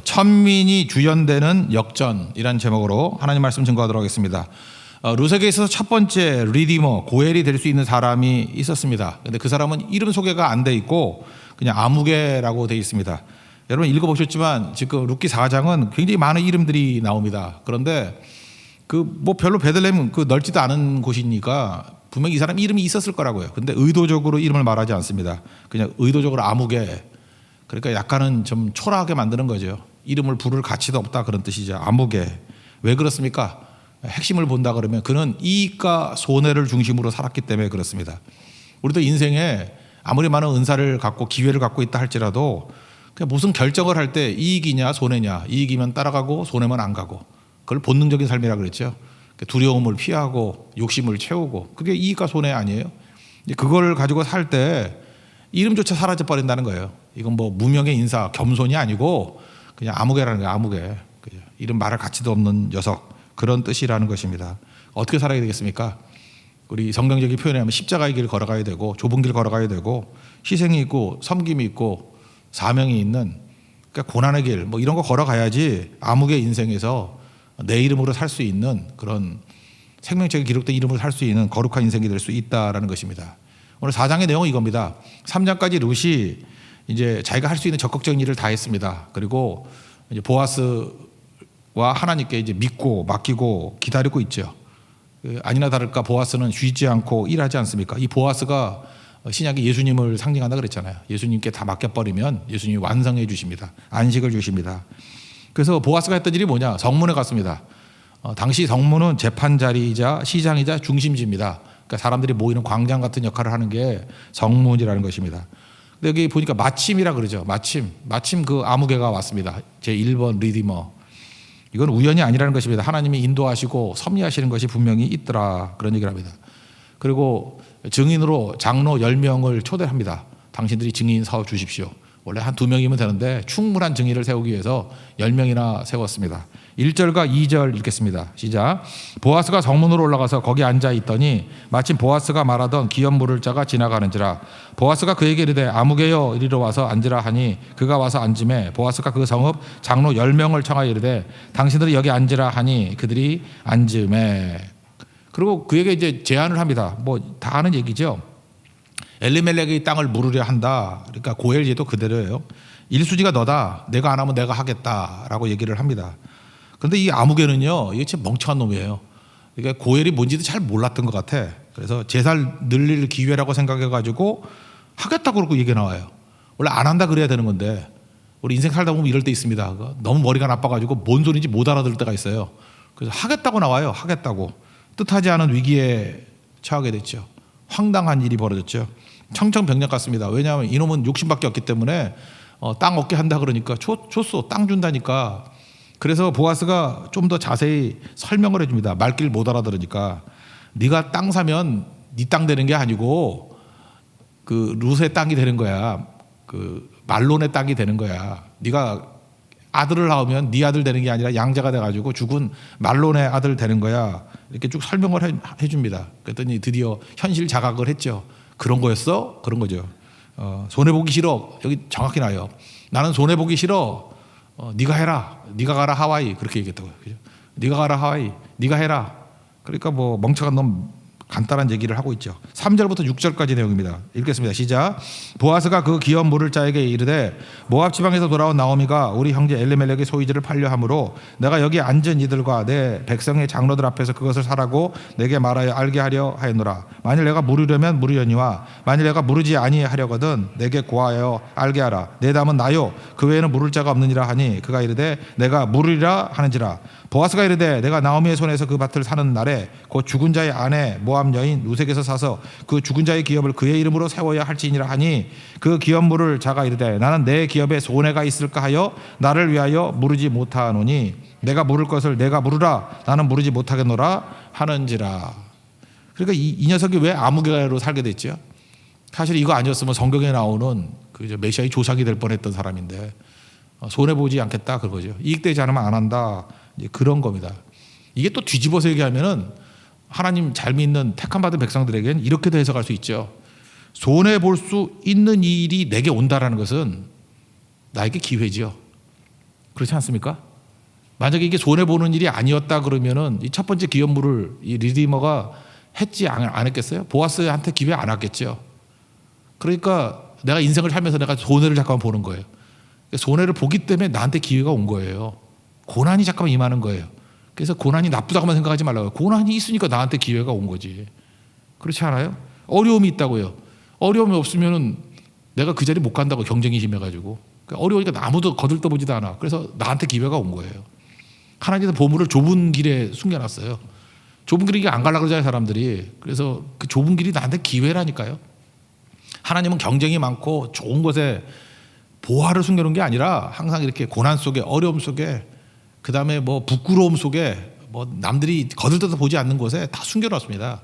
천민이 주연되는 역전이라는 제목으로 하나님 말씀 증거하도록 하겠습니다. 루세계에 있어서 첫 번째 리디머, 고엘이 될 수 있는 사람이 있었습니다. 근데 그 사람은 이름 소개가 안 돼 있고 그냥 아무개라고 돼 있습니다. 여러분 읽어보셨지만 지금 룻기 4장은 굉장히 많은 이름들이 나옵니다. 그런데 별로 베들레헴 넓지도 않은 곳이니까 분명히 이 사람 이름이 있었을 거라고요. 근데 의도적으로 이름을 말하지 않습니다. 그냥 의도적으로 아무개. 그러니까 약간은 좀 초라하게 만드는 거죠. 이름을 부를 가치도 없다 그런 뜻이죠. 아무개. 왜 그렇습니까? 핵심을 본다 그러면 그는 이익과 손해를 중심으로 살았기 때문에 그렇습니다. 우리도 인생에 아무리 많은 은사를 갖고 기회를 갖고 있다 할지라도 그냥 무슨 결정을 할 때 이익이냐 손해냐, 이익이면 따라가고 손해면 안 가고, 그걸 본능적인 삶이라 그랬죠. 두려움을 피하고 욕심을 채우고, 그게 이익과 손해 아니에요? 그걸 가지고 살 때 이름조차 사라져 버린다는 거예요. 이건 뭐 무명의 인사, 겸손이 아니고 그냥 아무개라는 거예요. 아무개. 이름 말할 가치도 없는 녀석, 그런 뜻이라는 것입니다. 어떻게 살아야 되겠습니까? 우리 성경적인 표현에 하면 십자가의 길 걸어가야 되고, 좁은 길 걸어가야 되고, 희생이 있고 섬김이 있고 사명이 있는, 그러니까 고난의 길 뭐 이런 거 걸어가야지 아무개 인생에서 내 이름으로 살 수 있는, 그런 생명책에 기록된 이름으로 살 수 있는 거룩한 인생이 될 수 있다라는 것입니다. 오늘 4장의 내용은 이겁니다. 3장까지 룻이 이제 자기가 할 수 있는 적극적인 일을 다 했습니다. 그리고 이제 보아스와 하나님께 이제 믿고 맡기고 기다리고 있죠. 아니나 다를까 보아스는 쉬지 않고 일하지 않습니까? 이 보아스가 신약에 예수님을 상징한다 그랬잖아요. 예수님께 다 맡겨버리면 예수님이 완성해 주십니다. 안식을 주십니다. 그래서 보아스가 했던 일이 뭐냐? 성문에 갔습니다. 당시 성문은 재판 자리이자 시장이자 중심지입니다. 그러니까 사람들이 모이는 광장 같은 역할을 하는 게 성문이라는 것입니다. 근데 여기 보니까 마침이라 그러죠. 마침 그 아무개가 왔습니다. 제 1번 리디머. 이건 우연이 아니라는 것입니다. 하나님이 인도하시고 섭리하시는 것이 분명히 있더라, 그런 얘기를 합니다. 그리고 증인으로 장로 10명을 초대합니다. 당신들이 증인 세워 주십시오. 원래 한 2명이면 되는데 충분한 증인을 세우기 위해서 10명이나 세웠습니다. 1절과 2절 읽겠습니다. 시작. 보아스가 성문으로 올라가서 거기 앉아 있더니 마침 보아스가 말하던 기업 물을 자가 지나가는지라. 보아스가 그에게 이르되 아무개여 이리로 와서 앉으라 하니 그가 와서 앉음에 보아스가 그 성읍 장로 10명을 청하여 이르되 당신들이 여기 앉으라 하니 그들이 앉음에. 그리고 그에게 이제 제안을 합니다. 뭐 다 아는 얘기죠. 엘리멜렉의 땅을 물으려 한다. 그러니까 고엘제도 그대로예요. 일수지가 너다. 내가 안 하면 내가 하겠다라고 얘기를 합니다. 그런데 이 아무개는요, 이게 참 멍청한 놈이에요. 그러니까 고엘이 뭔지도 잘 몰랐던 것 같아. 그래서 제살 늘릴 기회라고 생각해가지고 하겠다고 그러고 얘기 나와요. 원래 안 한다 그래야 되는 건데 우리 인생 살다 보면 이럴 때 있습니다. 너무 머리가 나빠가지고 뭔 소리인지 못 알아들을 때가 있어요. 그래서 하겠다고 나와요. 하겠다고. 뜻하지 않은 위기에 처하게 됐죠. 황당한 일이 벌어졌죠. 청천벽력 같습니다. 왜냐하면 이놈은 욕심밖에 없기 때문에 땅 얻게 한다 그러니까 줬어. 땅 준다니까. 그래서 보아스가 좀 더 자세히 설명을 해줍니다. 말귀를 못 알아들으니까. 네가 땅 사면 네 땅 되는 게 아니고 그 룻의 땅이 되는 거야. 그 말론의 땅이 되는 거야. 네가 아들을 낳으면 네 아들 되는 게 아니라 양자가 돼가지고 죽은 말론의 아들 되는 거야. 이렇게 쭉 설명을 해줍니다. 그랬더니 드디어 현실 자각을 했죠. 그런 거였어? 그런 거죠. 손해보기 싫어. 여기 정확히 나요. 나는 손해보기 싫어. 네가 해라. 네가 가라 하와이. 그렇게 얘기했다고요. 그죠? 네가 가라 하와이. 네가 해라. 그러니까 뭐 멍청한 놈 간단한 얘기를 하고 있죠. 3절부터 6절까지 내용입니다. 읽겠습니다. 시작. 보아스가 그 기업 물을 자에게 이르되 모압 지방에서 돌아온 나오미가 우리 형제 엘리멜렉의 소유지를 팔려 함으로 내가 여기 앉은 이들과 내 백성의 장로들 앞에서 그것을 사라고 내게 말하여 알게 하려 하였노라. 만일 내가 물으려면 물으려니와 만일 내가 물으지 아니하려거든 내게 고하여 알게 하라. 내 담은 나요 그 외에는 물을 자가 없느니라 하니 그가 이르되 내가 물으리라 하는지라. 보아스가 이르되 내가 나오미의 손에서 그 밭을 사는 날에 곧 죽은 자의 아내 모압 여인 루색에서 사서 그 죽은 자의 기업을 그의 이름으로 세워야 할지니라 하니 그 기업 물을 자가 이르되 나는 내 기업에 손해가 있을까 하여 나를 위하여 물으지 못하노니 내가 물을 것을 내가 물으라 나는 물으지 못하겠노라 하는지라. 그러니까 이 녀석이 왜 아무개로 살게 됐죠? 사실 이거 아니었으면 성경에 나오는 그 메시아의 조상이 될 뻔했던 사람인데 손해보지 않겠다 그거죠. 이익되지 않으면 안 한다. 이제 그런 겁니다. 이게 또 뒤집어서 얘기하면은 하나님 잘 믿는 택함 받은 백성들에게는 이렇게도 해석할 수 있죠. 손해 볼 수 있는 일이 내게 온다라는 것은 나에게 기회죠. 그렇지 않습니까? 만약에 이게 손해보는 일이 아니었다 그러면은 이 첫 번째 기업물을 이 리디머가 했지 안 했겠어요? 보아스한테 기회 안 왔겠죠. 그러니까 내가 인생을 살면서 내가 손해를 잠깐만 보는 거예요. 손해를 보기 때문에 나한테 기회가 온 거예요. 고난이 잠깐만 임하는 거예요. 그래서 고난이 나쁘다고만 생각하지 말라고요. 고난이 있으니까 나한테 기회가 온 거지. 그렇지 않아요? 어려움이 있다고요. 어려움이 없으면은 내가 그 자리 못 간다고, 경쟁이 심해가지고. 어려우니까 아무도 거들떠보지도 않아. 그래서 나한테 기회가 온 거예요. 하나님께서 보물을 좁은 길에 숨겨놨어요. 좁은 길에 안 가려고 그러잖아요, 사람들이. 그래서 그 좁은 길이 나한테 기회라니까요. 하나님은 경쟁이 많고 좋은 곳에 보화를 숨겨놓은 게 아니라 항상 이렇게 고난 속에, 어려움 속에, 그 다음에 뭐 부끄러움 속에, 뭐 남들이 거들떠서 보지 않는 곳에 다 숨겨놨습니다.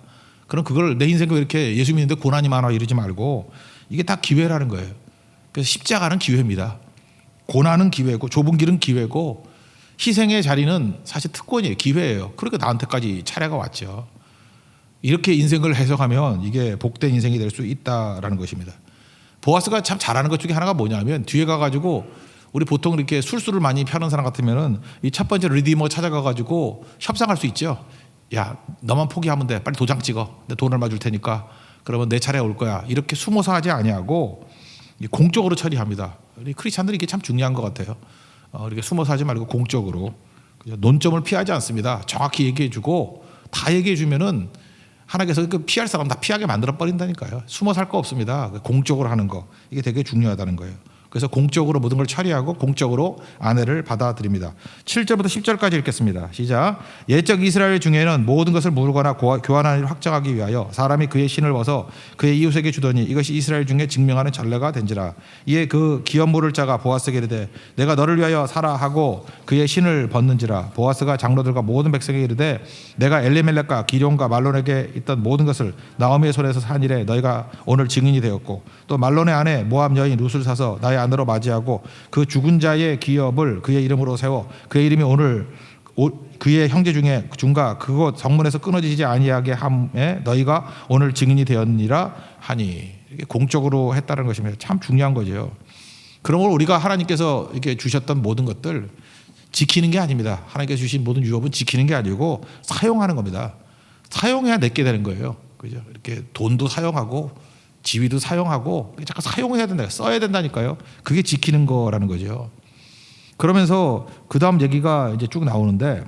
그럼 그걸 내 인생에 이렇게 예수 믿는데 고난이 많아 이러지 말고 이게 다 기회라는 거예요. 그래서 십자가는 기회입니다. 고난은 기회고 좁은 길은 기회고 희생의 자리는 사실 특권이에요. 기회예요. 그러니까 나한테까지 차례가 왔죠. 이렇게 인생을 해석하면 이게 복된 인생이 될 수 있다라는 것입니다. 보아스가 참 잘하는 것 중에 하나가 뭐냐면 뒤에 가가지고 우리 보통 이렇게 술수를 많이 펴는 사람 같으면은 이 첫 번째 리디머 찾아가가지고 협상할 수 있죠. 야, 너만 포기하면 돼. 빨리 도장 찍어. 내 돈 얼마 줄 테니까. 그러면 내 차례 올 거야. 이렇게 숨어서 하지 아니하고 공적으로 처리합니다. 우리 크리스찬들이 이게 참 중요한 것 같아요. 이렇게 숨어서 하지 말고 공적으로. 논점을 피하지 않습니다. 정확히 얘기해주고 다 얘기해주면은 하나님께서 그 피할 사람 다 피하게 만들어 버린다니까요. 숨어 살 거 없습니다. 공적으로 하는 거 이게 되게 중요하다는 거예요. 그래서 공적으로 모든 걸 처리하고 공적으로 아내를 받아들입니다. 7절부터 10절까지 읽겠습니다. 시작. 옛적 이스라엘 중에는 모든 것을 모으거나 교환하는 일을 확정하기 위하여 사람이 그의 신을 벗어 그의 이웃에게 주더니 이것이 이스라엘 중에 증명하는 전례가 된지라. 이에 그 기업물을 짜가 보아스에게 이르되 내가 너를 위하여 사라 하고 그의 신을 벗는지라. 보아스가 장로들과 모든 백성에게 이르되 내가 엘리멜렉과 기럯과 말론에게 있던 모든 것을 나오미의 손에서 산 일에 너희가 오늘 증인이 되었고 또 말론의 아내 모압 여인 룻을 사서 나의 아내로 맞이하고 그 죽은 자의 기업을 그의 이름으로 세워 그의 이름이 오늘 그의 형제 중에 중과 그곳 성문에서 끊어지지 아니하게 함에 너희가 오늘 증인이 되었니라 하니. 이게 공적으로 했다는 것입니다. 참 중요한 거죠. 그러므로 우리가 하나님께서 이렇게 주셨던 모든 것들 지키는 게 아닙니다. 하나님께서 주신 모든 유업은 지키는 게 아니고 사용하는 겁니다. 사용해야 내게 되는 거예요. 그죠? 이렇게 돈도 사용하고 지위도 사용하고 잠깐 사용해야 된다, 써야 된다니까요. 그게 지키는 거라는 거죠. 그러면서 그 다음 얘기가 이제 쭉 나오는데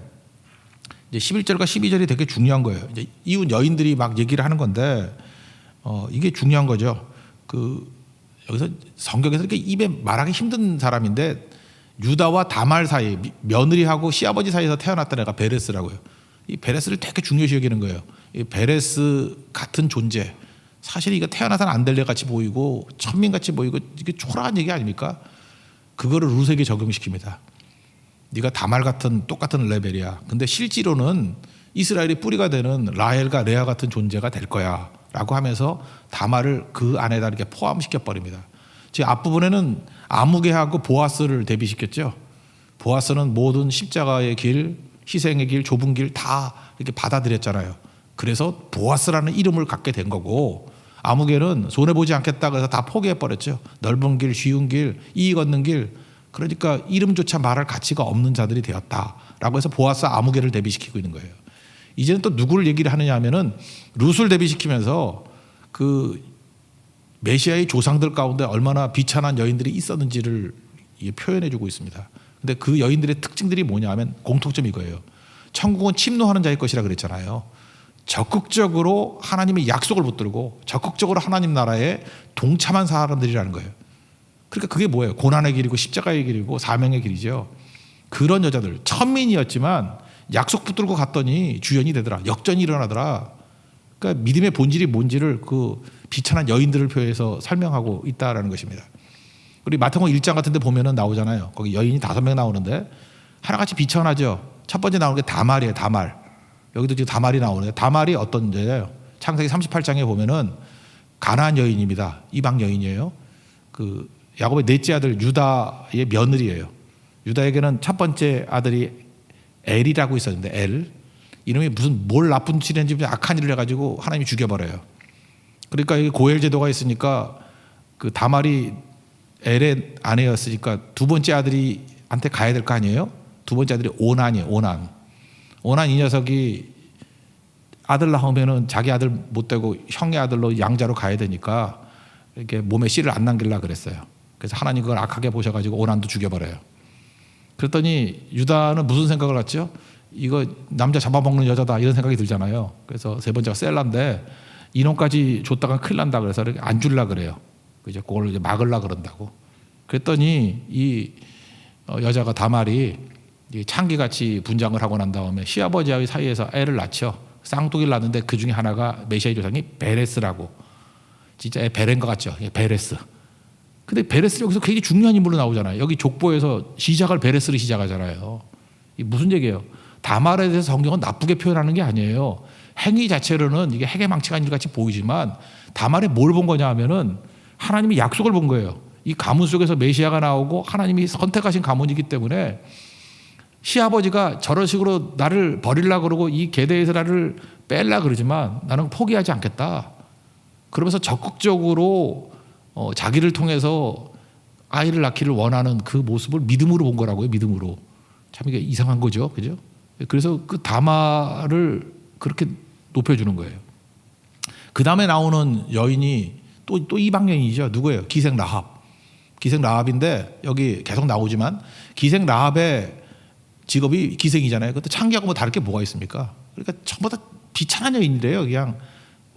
이제 11절과 12절이 되게 중요한 거예요. 이제 이웃 여인들이 막 얘기를 하는 건데 이게 중요한 거죠. 그 여기서 성경에서 이렇게 입에 말하기 힘든 사람인데 유다와 다말 사이 며느리하고 시아버지 사이에서 태어났던 애가 베레스라고요. 이 베레스를 되게 중요시 여기는 거예요. 이 베레스 같은 존재. 사실 이거 태어나서는 안 될 애 같이 보이고 천민 같이 보이고 이게 초라한 얘기 아닙니까? 그거를 룻에게 적용시킵니다. 네가 다말 같은 똑같은 레벨이야. 근데 실제로는 이스라엘의 뿌리가 되는 라헬과 레아 같은 존재가 될 거야 라고 하면서 다말을 그 안에다 이렇게 포함시켜 버립니다. 즉 앞부분에는 아무개하고 보아스를 대비시켰죠. 보아스는 모든 십자가의 길, 희생의 길, 좁은 길 다 이렇게 받아들였잖아요. 그래서 보아스라는 이름을 갖게 된 거고 아무개는 손해보지 않겠다 그래서 다 포기해버렸죠. 넓은 길, 쉬운 길, 이익 얻는 길. 그러니까 이름조차 말할 가치가 없는 자들이 되었다라고 해서 보아스 아무개를 대비시키고 있는 거예요. 이제는 또 누구를 얘기를 하느냐 하면은 룻을 대비시키면서 그 메시아의 조상들 가운데 얼마나 비천한 여인들이 있었는지를 표현해주고 있습니다. 근데 그 여인들의 특징들이 뭐냐 하면 공통점이 이거예요. 천국은 침노하는 자의 것이라 그랬잖아요. 적극적으로 하나님의 약속을 붙들고 적극적으로 하나님 나라에 동참한 사람들이라는 거예요. 그러니까 그게 뭐예요? 고난의 길이고 십자가의 길이고 사명의 길이죠. 그런 여자들 천민이었지만 약속 붙들고 갔더니 주연이 되더라. 역전이 일어나더라. 그러니까 믿음의 본질이 뭔지를 그 비천한 여인들을 표해서 설명하고 있다라는 것입니다. 우리 마태복음 1장 같은 데 보면은 나오잖아요. 거기 여인이 5명 나오는데 하나같이 비천하죠. 첫 번째 나오는 게 다말이에요. 다말. 여기도 지금 다말이 나오는데 다말이 어떤 죄예요? 창세기 38장에 보면은 가나안 여인입니다. 이방 여인이에요. 그 야곱의 넷째 아들 유다의 며느리예요. 유다에게는 첫 번째 아들이 엘이라고 있었는데 엘 이놈이 무슨 뭘 나쁜 짓을 했는지 악한 일을 해가지고 하나님이 죽여버려요. 그러니까 이 고엘 제도가 있으니까 그 다말이 엘의 아내였으니까 두 번째 아들이 아들한테 가야 될 거 아니에요? 두 번째 아들이 오난이에요. 오난 이 녀석이 아들 낳으면은 자기 아들 못 되고 형의 아들로 양자로 가야 되니까 이렇게 몸에 씨를 안 남기려고 그랬어요. 그래서 하나님 그걸 악하게 보셔가지고 오난도 죽여버려요. 그랬더니 유다는 무슨 생각을 했죠? 이거 남자 잡아먹는 여자다 이런 생각이 들잖아요. 그래서 세 번째가 셀라인데 이놈까지 줬다가 큰일 난다 그래서 이렇게 안 줄라 그래요. 이제 그걸 이제 막으려 그런다고. 그랬더니 이 여자가 다말이 창기같이 분장을 하고 난 다음에 시아버지와 사이에서 애를 낳죠. 쌍둥이를 낳는데 그 중에 하나가 메시아의 조상이 베레스라고. 진짜 애 베렌 것 같죠. 베레스. 근데 베레스 여기서 굉장히 중요한 인물로 나오잖아요. 여기 족보에서 시작을 베레스로 시작하잖아요. 이게 무슨 얘기예요? 다말에 대해서 성경은 나쁘게 표현하는 게 아니에요. 행위 자체로는 이게 핵의 망치가 아닌 것 같이 보이지만 다말에 뭘 본 거냐 하면은 하나님이 약속을 본 거예요. 이 가문 속에서 메시아가 나오고 하나님이 선택하신 가문이기 때문에 시아버지가 저런 식으로 나를 버리려고 그러고 이 계대에서 나를 뺄라 그러지만 나는 포기하지 않겠다. 그러면서 적극적으로 자기를 통해서 아이를 낳기를 원하는 그 모습을 믿음으로 본 거라고요. 믿음으로. 참 이게 이상한 거죠. 그죠? 그래서 그 다말을 그렇게 높여주는 거예요. 그 다음에 나오는 여인이 또 이방 여인이죠. 누구예요? 기생 라합. 기생 라합인데 여기 계속 나오지만 기생 라합의 직업이 기생이잖아요. 그것도 창기하고 뭐 다를 게 뭐가 있습니까? 그러니까 전부 다 비참한 여인이래요. 그냥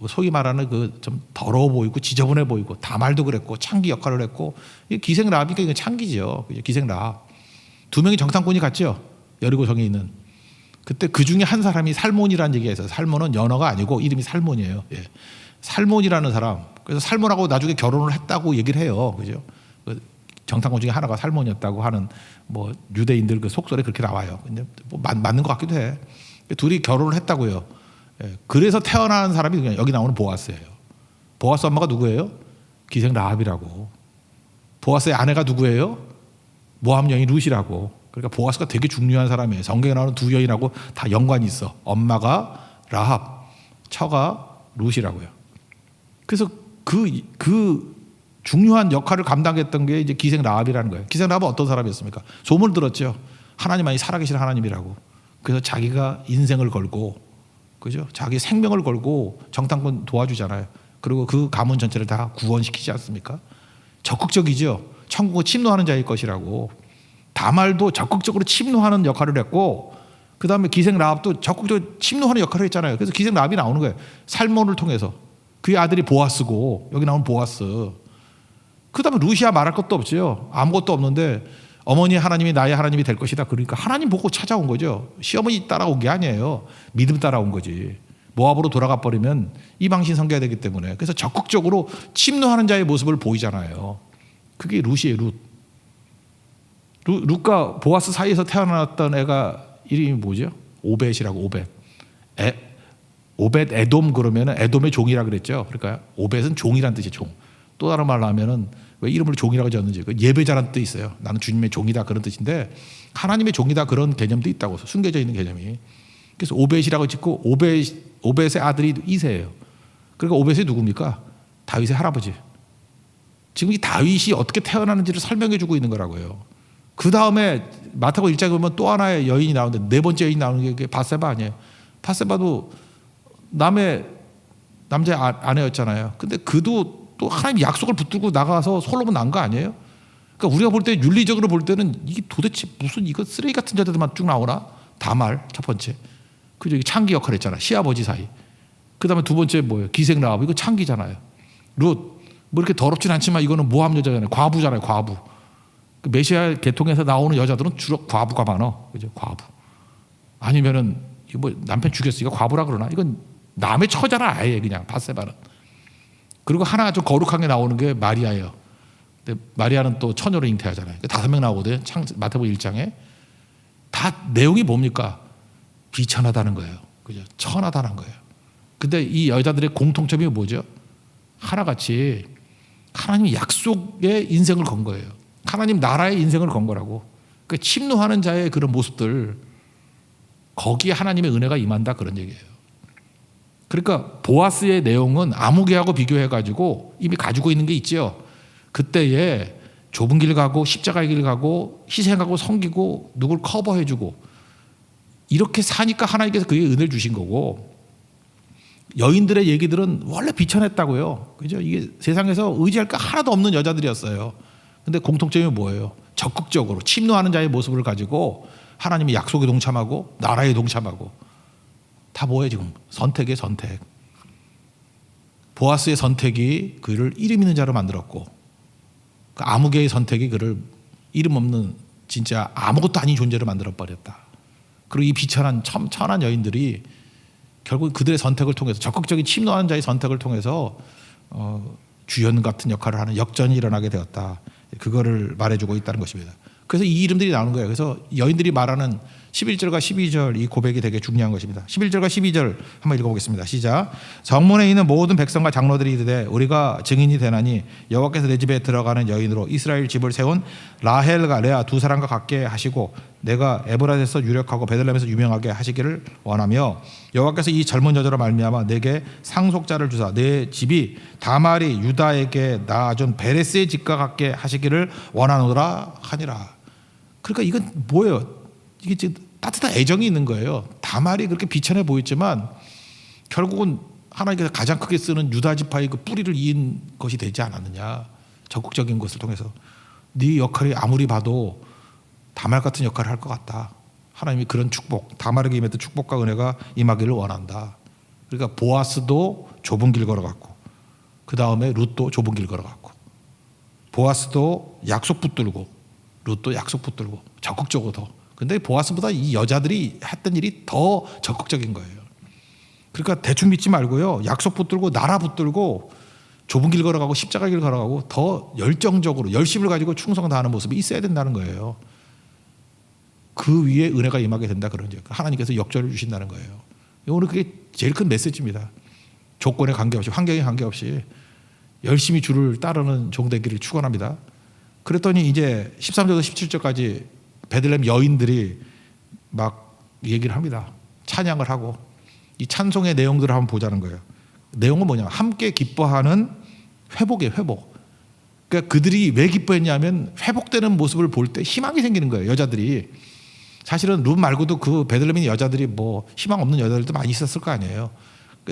소위 말하는 그 좀 더러워 보이고 지저분해 보이고 다말도 그랬고 창기 역할을 했고 기생 라합이니까 이건 창기죠. 기생 라합. 두 명이 정탐꾼이 갔죠. 여리고성에 있는. 그때 그 중에 한 사람이 살몬이라는 얘기가 있어요. 살몬은 연어가 아니고 이름이 살몬이에요. 예. 살몬이라는 사람. 그래서 살몬하고 나중에 결혼을 했다고 얘기를 해요. 그죠? 정탐꾼 중에 하나가 살몬이었다고 하는 뭐 유대인들 그 속설에 그렇게 나와요. 근데 뭐 맞는 것 같기도 해. 둘이 결혼을 했다고요. 예. 그래서 태어나는 사람이 그냥 여기 나오는 보아스예요. 보아스 엄마가 누구예요? 기생 라합이라고. 보아스의 아내가 누구예요? 모함 여인 룻이라고. 그러니까 보아스가 되게 중요한 사람이에요. 성경에 나오는 두 여인하고 다 연관이 있어. 엄마가 라합, 처가 룻이라고요. 그래서 그 중요한 역할을 감당했던 게 이제 기생 라합이라는 거예요. 기생 라합은 어떤 사람이었습니까? 소문을 들었죠. 하나님만이 살아계신 하나님이라고. 그래서 자기가 인생을 걸고, 그죠? 자기 생명을 걸고 정탐꾼 도와주잖아요. 그리고 그 가문 전체를 다 구원시키지 않습니까? 적극적이죠. 천국을 침노하는 자일 것이라고. 다말도 적극적으로 침노하는 역할을 했고, 그 다음에 기생 라합도 적극적으로 침노하는 역할을 했잖아요. 그래서 기생 라합이 나오는 거예요. 살몬을 통해서. 그의 아들이 보아스고, 여기 나온 보아스. 그 다음에 루시아 말할 것도 없죠. 아무것도 없는데 어머니 하나님이 나의 하나님이 될 것이다. 그러니까 하나님 보고 찾아온 거죠. 시어머니 따라온 게 아니에요. 믿음 따라온 거지. 모압으로 돌아가 버리면 이방신 섬겨야 되기 때문에. 그래서 적극적으로 침노하는 자의 모습을 보이잖아요. 그게 룻이에요. 룻과 보아스 사이에서 태어났던 애가 이름이 뭐죠? 오벳이라고. 오벳 에돔 그러면 에돔의 종이라 그랬죠. 그러니까 오벳은 종이란 뜻이에요. 종. 또 다른 말로 하면은 왜 이름을 종이라고 지었는지 예배자라는 뜻이 있어요. 나는 주님의 종이다 그런 뜻인데 하나님의 종이다 그런 개념도 있다고 숨겨져 있는 개념이. 그래서 오벳이라고 짓고 오벳의 아들이 이세예요. 그러니까 오벳이 누굽니까? 다윗의 할아버지. 지금 이 다윗이 어떻게 태어나는지를 설명해 주고 있는 거라고요. 그 다음에 마태복음 1장에 보면 또 하나의 여인이 나오는데 네 번째 여인이 나오는 게 바세바 아니에요. 바세바도 남의 남자의 아내였잖아요. 근데 그도 또 하나님 약속을 붙들고 나가서 솔로몬 난 거 아니에요? 그러니까 우리가 볼 때 윤리적으로 볼 때는 이게 도대체 무슨 이거 쓰레기 같은 자들만 쭉 나오나? 다말 첫 번째. 그죠? 창기 역할 했잖아. 시아버지 사이. 그 다음에 두 번째 뭐예요? 기생 라합. 이거 창기잖아요. 룻. 뭐 이렇게 더럽진 않지만 이거는 모함 여자잖아요. 과부잖아요. 과부. 그 메시아 계통에서 나오는 여자들은 주로 과부가 많아. 그죠? 과부. 아니면은 이거 뭐 남편 죽였으니까 과부라 그러나? 이건 남의 처자라 아예 그냥 바세바는. 그리고 하나 좀 거룩한 게 나오는 게 마리아예요. 근데 마리아는 또 처녀로 잉태하잖아요. 5명 나오거든요. 마태복음 1장에. 다 내용이 뭡니까? 비천하다는 거예요. 그죠? 천하다는 거예요. 근데 이 여자들의 공통점이 뭐죠? 하나같이 하나님 약속의 인생을 건 거예요. 하나님 나라의 인생을 건 거라고. 그 침노하는 자의 그런 모습들, 거기에 하나님의 은혜가 임한다 그런 얘기예요. 그러니까 보아스의 내용은 아무개하고 비교해가지고 이미 가지고 있는 게 있죠. 그때의 좁은 길 가고 십자가의 길 가고 희생하고 섬기고 누굴 커버해주고 이렇게 사니까 하나님께서 그게 은혜를 주신 거고, 여인들의 얘기들은 원래 비천했다고요. 그죠? 이게 세상에서 의지할 거 하나도 없는 여자들이었어요. 근데 공통점이 뭐예요? 적극적으로 침노하는 자의 모습을 가지고 하나님의 약속에 동참하고 나라에 동참하고, 다 뭐예요 지금? 선택이에요, 선택. 보아스의 선택이 그를 이름 있는 자로 만들었고, 그 아무개의 선택이 그를 이름 없는 진짜 아무것도 아닌 존재로 만들어버렸다. 그리고 이 비천한 천한 여인들이 결국 그들의 선택을 통해서, 적극적인 침노하는 자의 선택을 통해서 주연 같은 역할을 하는 역전이 일어나게 되었다. 그거를 말해주고 있다는 것입니다. 그래서 이 이름들이 나오는 거예요. 그래서 여인들이 말하는 11절과 12절 이 고백이 되게 중요한 것입니다. 11절과 12절 한번 읽어보겠습니다. 시작. 정문에 있는 모든 백성과 장로들이 이르되 우리가 증인이 되나니 여호와께서 내 집에 들어가는 여인으로 이스라엘 집을 세운 라헬과 레아 두 사람과 같게 하시고 내가 에브라에서 유력하고 베들레헴에서 유명하게 하시기를 원하며, 여호와께서 이 젊은 여자로 말미암아 내게 상속자를 주사 내 집이 다말이 유다에게 낳아준 베레스의 집과 같게 하시기를 원하노라 하니라. 그러니까 이건 뭐예요? 이게 지금 따뜻한 애정이 있는 거예요. 다말이 그렇게 비천해 보였지만 결국은 하나님께서 가장 크게 쓰는 유다 지파의 그 뿌리를 이은 것이 되지 않았느냐. 적극적인 것을 통해서 네 역할이 아무리 봐도 다말 같은 역할을 할 것 같다. 하나님이 그런 축복, 다말에게 임했던 축복과 은혜가 임하기를 원한다. 그러니까 보아스도 좁은 길 걸어갔고, 그 다음에 룻도 좁은 길 걸어갔고, 보아스도 약속 붙들고 룻도 약속 붙들고 적극적으로 더. 근데 보아스보다 이 여자들이 했던 일이 더 적극적인 거예요. 그러니까 대충 믿지 말고요. 약속 붙들고 나라 붙들고 좁은 길 걸어가고 십자가 길 걸어가고 더 열정적으로 열심을 가지고 충성 다하는 모습이 있어야 된다는 거예요. 그 위에 은혜가 임하게 된다, 그런 죠. 하나님께서 역전을 주신다는 거예요. 오늘 그게 제일 큰 메시지입니다. 조건에 관계없이, 환경에 관계없이 열심히 주를 따르는 종되기를 축원합니다. 그랬더니 이제 13절부터 17절까지 베들레헴 여인들이 막 얘기를 합니다. 찬양을 하고 이 찬송의 내용들을 한번 보자는 거예요. 내용은 뭐냐? 함께 기뻐하는 회복이에요, 회복. 그러니까 그들이 왜 기뻐했냐면 회복되는 모습을 볼 때 희망이 생기는 거예요, 여자들이. 사실은 룻 말고도 그 베들레헴 여자들이 뭐 희망 없는 여자들도 많이 있었을 거 아니에요.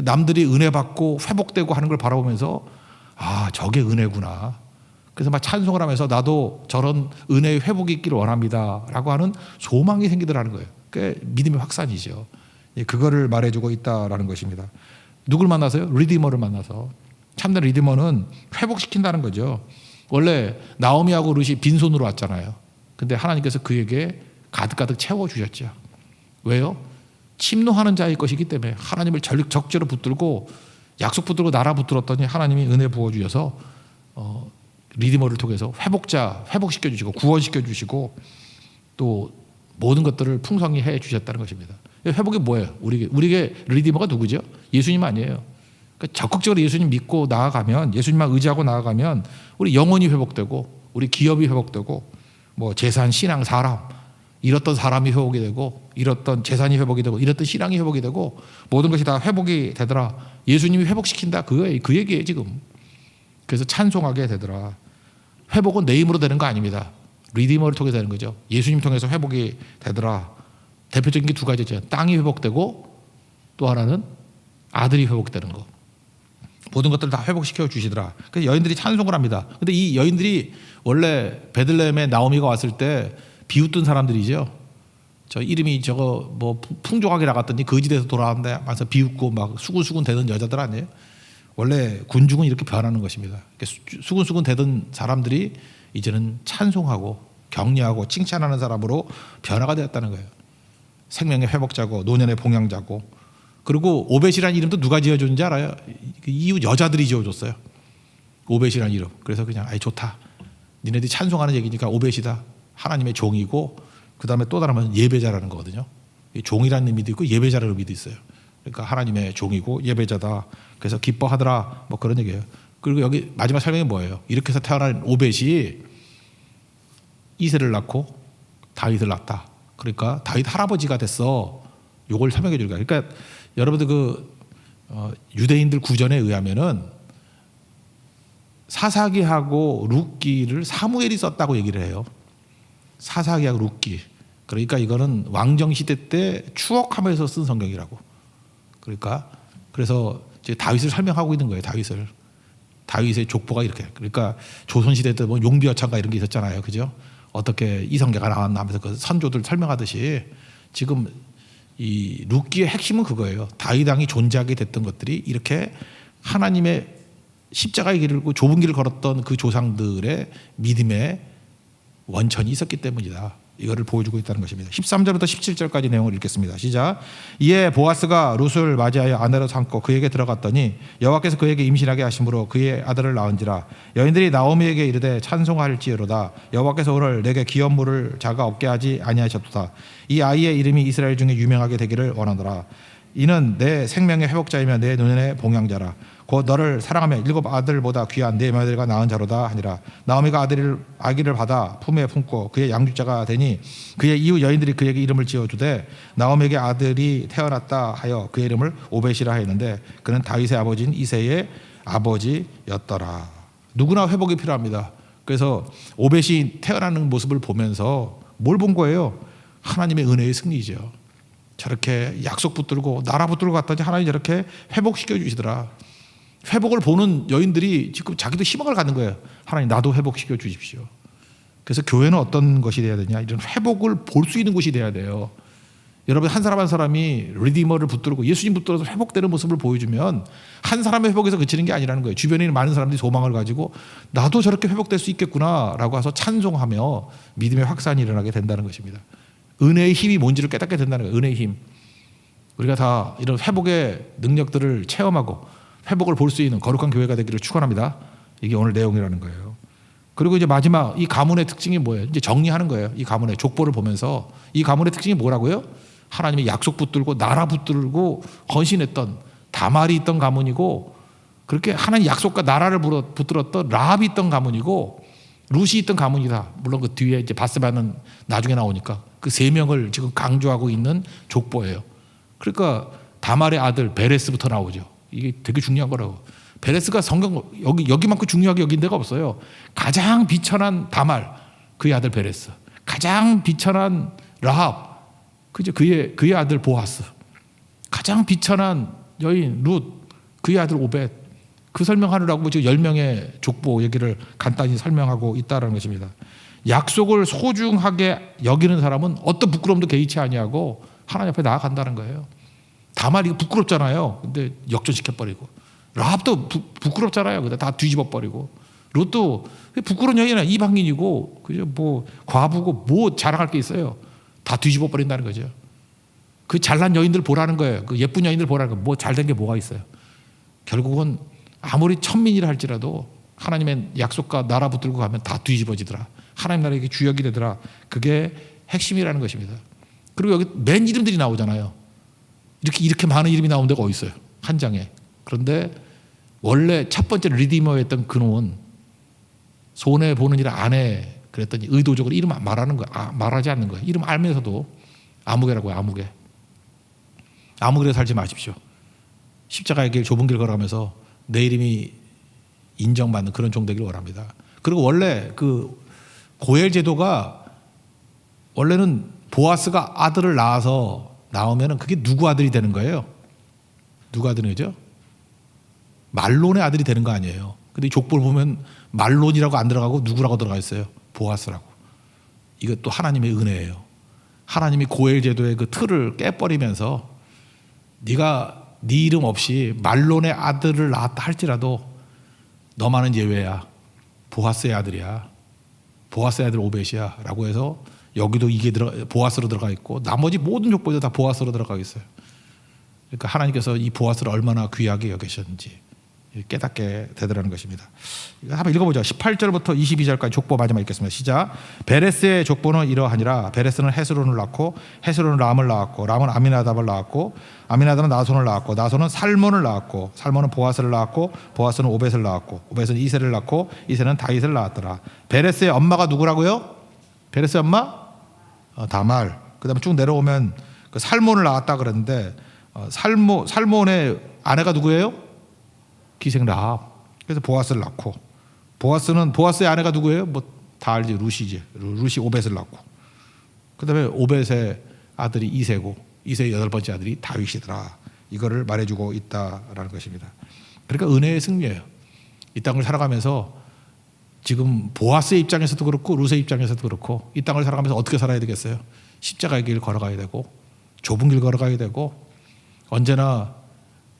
남들이 은혜 받고 회복되고 하는 걸 바라보면서 아, 저게 은혜구나. 그래서 막 찬송을 하면서 나도 저런 은혜의 회복이 있기를 원합니다 라고 하는 소망이 생기더라는 거예요. 그게 믿음의 확산이죠. 그거를 말해주고 있다라는 것입니다. 누굴 만나서요? 리디머를 만나서. 참된 리디머는 회복시킨다는 거죠. 원래 나오미하고 룻이 빈손으로 왔잖아요. 근데 하나님께서 그에게 가득가득 채워주셨죠. 왜요? 침노하는 자의 것이기 때문에 하나님을 적절히 붙들고 약속 붙들고 나라 붙들었더니 하나님이 은혜 부어주셔서 리디머를 통해서 회복시켜 주시고 구원시켜 주시고 또 모든 것들을 풍성히 해 주셨다는 것입니다. 회복이 뭐예요? 우리에게 리디머가 누구죠? 예수님 아니에요. 그러니까 적극적으로 예수님 믿고 나아가면, 예수님만 의지하고 나아가면 우리 영혼이 회복되고 우리 기업이 회복되고 뭐 재산, 신앙, 사람, 잃었던 사람이 회복이 되고 잃었던 재산이 회복이 되고 잃었던 신앙이 회복이 되고 모든 것이 다 회복이 되더라. 예수님이 회복시킨다, 그 얘기예요 지금. 그래서 찬송하게 되더라. 회복은 내 힘으로 되는 거 아닙니다. 리디머를 통해서 되는 거죠. 예수님 통해서 회복이 되더라. 대표적인 게 두 가지죠. 땅이 회복되고 또 하나는 아들이 회복되는 거. 모든 것들을 다 회복시켜 주시더라. 그래서 여인들이 찬송을 합니다. 근데 이 여인들이 원래 베들레헴에 나오미가 왔을 때 비웃던 사람들이죠. 저 이름이 저거 뭐 풍족하게 나갔더니 거지돼서 돌아왔는데 와서 비웃고 막 수군수군 대는 여자들 아니에요. 원래 군중은 이렇게 변하는 것입니다. 수군수군 대던 사람들이 이제는 찬송하고 격려하고 칭찬하는 사람으로 변화가 되었다는 거예요. 생명의 회복자고 노년의 봉양자고. 그리고 오벳이라는 이름도 누가 지어줬는지 알아요? 이웃 여자들이 지어줬어요. 오벳이라는 이름. 그래서 그냥 아이 좋다. 니네들이 찬송하는 얘기니까 오벳이다. 하나님의 종이고 그 다음에 또 다른 건 예배자라는 거거든요. 종이라는 의미도 있고 예배자라는 의미도 있어요. 그러니까 하나님의 종이고 예배자다. 그래서 기뻐하더라. 뭐 그런 얘기예요. 그리고 여기 마지막 설명이 뭐예요? 이렇게 해서 태어난 오벳이 이세를 낳고 다윗을 낳았다. 그러니까 다윗 할아버지가 됐어. 요걸 설명해 줄 거야. 그러니까 여러분들 유대인들 구전에 의하면은 사사기하고 룻기를 사무엘이 썼다고 얘기를 해요. 사사기하고 룻기. 그러니까 이거는 왕정 시대 때 추억하면서 쓴 성경이라고. 그러니까 그래서 이제 다윗을 설명하고 있는 거예요. 다윗의 족보가 이렇게. 그러니까 조선 시대 때 뭐 용비어창가 이런 게 있었잖아요. 그죠? 어떻게 이성계가 나왔나 하면서 그 선조들 설명하듯이 지금 이 룻기의 핵심은 그거예요. 다윗 왕이 존재하게 됐던 것들이 이렇게 하나님의 십자가의 길을 고 좁은 길을 걸었던 그 조상들의 믿음의 원천이 있었기 때문이다. 이거를 보여주고 있다는 것입니다. 13절부터 17절까지 내용을 읽겠습니다. 시작. 이에 보아스가 룻을 맞이하여 아내로 삼고 그에게 들어갔더니 여호와께서 그에게 임신하게 하심으로 그의 아들을 낳은지라. 여인들이 나오미에게 이르되 찬송할지어로다. 여호와께서 오늘 내게 기업물을 자가 없게 하지 아니하셨도다. 이 아이의 이름이 이스라엘 중에 유명하게 되기를 원하노라. 이는 내 생명의 회복자이며 내 눈의 봉양자라. 곧 너를 사랑하며 7 아들보다 귀한 네 며느리가 낳은 자로다 하니라. 나오미가 아기를 받아 품에 품고 그의 양육자가 되니 그의 이후 여인들이 그에게 이름을 지어주되 나오미에게 아들이 태어났다 하여 그의 이름을 오벳이라 하였는데 그는 다윗의 아버지인 이새의 아버지였더라. 누구나 회복이 필요합니다. 그래서 오벳이 태어나는 모습을 보면서 뭘 본 거예요? 하나님의 은혜의 승리죠. 저렇게 약속 붙들고 나라 붙들고 갔더니 하나님이 저렇게 회복시켜 주시더라. 회복을 보는 여인들이 지금 자기도 희망을 갖는 거예요. 하나님 나도 회복시켜 주십시오. 그래서 교회는 어떤 것이 돼야 되냐? 이런 회복을 볼 수 있는 곳이 돼야 돼요. 여러분 한 사람 한 사람이 리디머를 붙들고 예수님 붙들어서 회복되는 모습을 보여주면 한 사람의 회복에서 그치는 게 아니라는 거예요. 주변에 있는 많은 사람들이 소망을 가지고 나도 저렇게 회복될 수 있겠구나라고 해서 찬송하며 믿음의 확산이 일어나게 된다는 것입니다. 은혜의 힘이 뭔지를 깨닫게 된다는 거예요. 은혜의 힘. 우리가 다 이런 회복의 능력들을 체험하고 회복을 볼 수 있는 거룩한 교회가 되기를 축원합니다. 이게 오늘 내용이라는 거예요. 그리고 이제 마지막 이 가문의 특징이 뭐예요? 이제 정리하는 거예요. 이 가문의 족보를 보면서 이 가문의 특징이 뭐라고요? 하나님의 약속 붙들고 나라 붙들고 헌신했던 다말이 있던 가문이고 그렇게 하나님 약속과 나라를 붙들었던 라합이 있던 가문이고 룻이 있던 가문이다. 물론 그 뒤에 이제 바세바는 나중에 나오니까 그 세 명을 지금 강조하고 있는 족보예요. 그러니까 다말의 아들 베레스부터 나오죠. 이게 되게 중요한 거라고. 베레스가 성경 여기만큼 중요하게 여긴 데가 없어요. 가장 비천한 다말 그의 아들 베레스, 가장 비천한 라합 그죠 그의 아들 보아스, 가장 비천한 여인 룻 그의 아들 오벳. 그 설명하느라고 지금 10명의 족보 얘기를 간단히 설명하고 있다는 것입니다. 약속을 소중하게 여기는 사람은 어떤 부끄러움도 개의치 아니하고 하나님 앞에 나아간다는 거예요. 다말 이거 부끄럽잖아요. 근데 역전시켜버리고 라합도 부끄럽잖아요. 근데 다 뒤집어버리고 룻도 부끄러운 여인은 이방인이고 그죠 뭐 과부고 뭐 자랑할 게 있어요. 다 뒤집어버린다는 거죠. 그 잘난 여인들 보라는 거예요. 그 예쁜 여인들 보라는 거예요. 뭐 잘된 게 뭐가 있어요. 결국은 아무리 천민이라 할지라도 하나님의 약속과 나라 붙들고 가면 다 뒤집어지더라. 하나님 나라에게 주역이 되더라. 그게 핵심이라는 것입니다. 그리고 여기 맨 이름들이 나오잖아요. 이렇게 많은 이름이 나온 데가 어디 있어요? 한 장에. 그런데 원래 첫 번째 리디머였던 그놈은 손해 보는 일 안 해. 그랬더니 의도적으로 이름 말하지 않는 거예요. 이름 알면서도 아무개라고 해요. 아무개로 살지 마십시오. 십자가의 길 좁은 길 걸어가면서 내 이름이 인정받는 그런 종 되기를 원합니다. 그리고 원래 그 고엘 제도가 원래는 보아스가 아들을 낳아서 나오면은 그게 누구 아들이 되는 거예요? 누구 아들이죠? 말론의 아들이 되는 거 아니에요. 근데 이 족보를 보면 말론이라고 안 들어가고 누구라고 들어가 있어요? 보아스라고. 이것도 하나님의 은혜예요. 하나님이 고엘 제도의 그 틀을 깨버리면서 네가 네 이름 없이 말론의 아들을 낳았다 할지라도 너만은 예외야. 보아스의 아들이야. 보아스의 아들 오벳이야 라고 해서 여기도 이게 보아스로 들어가 있고 나머지 모든 족보도 다 보아스로 들어가 있어요. 그러니까 하나님께서 이 보아스를 얼마나 귀하게 여기셨는지 깨닫게 되더라는 것입니다. 한번 읽어보죠. 18절부터 22절까지 족보 마지막 읽겠습니다. 시작. 베레스의 족보는 이러하니라. 베레스는 헤스론을 낳고 헤스론은 람을 낳았고 람은 아미나답을 낳았고 아미나답은 나손을 낳았고 나손은 살몬을 낳았고 살몬은 보아스를 낳았고 보아스는 오벳을 낳았고 오벳은 이새를 낳고 이새는 다윗을 낳았더라. 베레스의 엄마가 누구라고요? 베레스의 엄마? 다말. 그 다음에 쭉 내려오면 그 살몬을 낳았다 그랬는데 살몬의 아내가 누구예요? 기생 라합. 그래서 보아스를 낳고 보아스의 아내가 누구예요? 뭐 다 알지. 루시지. 루시 오벳을 낳고. 그다음에 오벳의 아들이 이세고 이세의 8번째 아들이 다윗이더라. 이거를 말해주고 있다라는 것입니다. 그러니까 은혜의 승리예요. 이 땅을 살아가면서 지금 보아스의 입장에서도 그렇고 루스의 입장에서도 그렇고 이 땅을 살아가면서 어떻게 살아야 되겠어요? 십자가의 길 걸어가야 되고 좁은 길 걸어가야 되고 언제나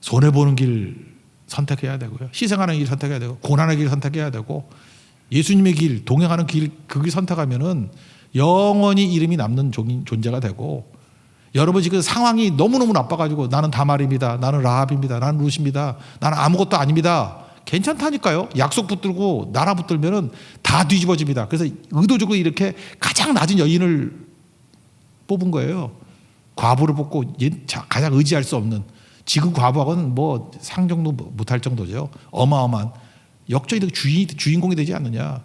손해보는 길 선택해야 되고요. 희생하는 길 선택해야 되고 고난의 길 선택해야 되고 예수님의 길, 동행하는 길, 그 길 선택하면은 영원히 이름이 남는 존재가 되고 여러분 지금 상황이 너무너무 나빠가지고 나는 다말입니다. 나는 라합입니다. 나는 룻입니다. 나는 아무것도 아닙니다. 괜찮다니까요. 약속 붙들고 나라 붙들면은 다 뒤집어집니다. 그래서 의도적으로 이렇게 가장 낮은 여인을 뽑은 거예요. 과부를 뽑고 가장 의지할 수 없는 지금 과부하고는 뭐 상정도 못할 정도죠. 어마어마한 역적이 주인공이 되지 않느냐.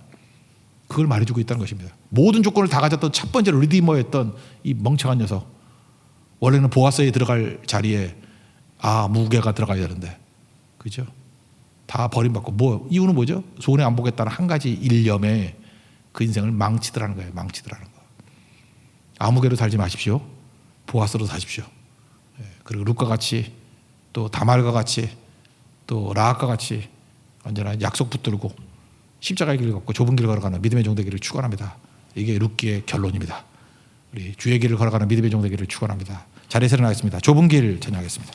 그걸 말해주고 있다는 것입니다. 모든 조건을 다 가졌던 첫 번째 리디머였던 이 멍청한 녀석. 원래는 보아스에 들어갈 자리에 무게가 들어가야 되는데 그죠? 다 버림받고 이유는 뭐죠? 손해 안 보겠다는 한 가지 일념에 그 인생을 망치더라는 거예요. 망치더라는 거. 아무개로 살지 마십시오. 보아스로 사십시오. 그리고 룻과 같이 또 다말과 같이 또 라합과 같이 언제나 약속 붙들고 십자가의 길을 걷고 좁은 길을 걸어가는 믿음의 종되기를 축원합니다. 이게 룻기의 결론입니다. 우리 주의 길을 걸어가는 믿음의 종되기를 축원합니다. 자리에서 일어나겠습니다. 좁은 길 전향하겠습니다.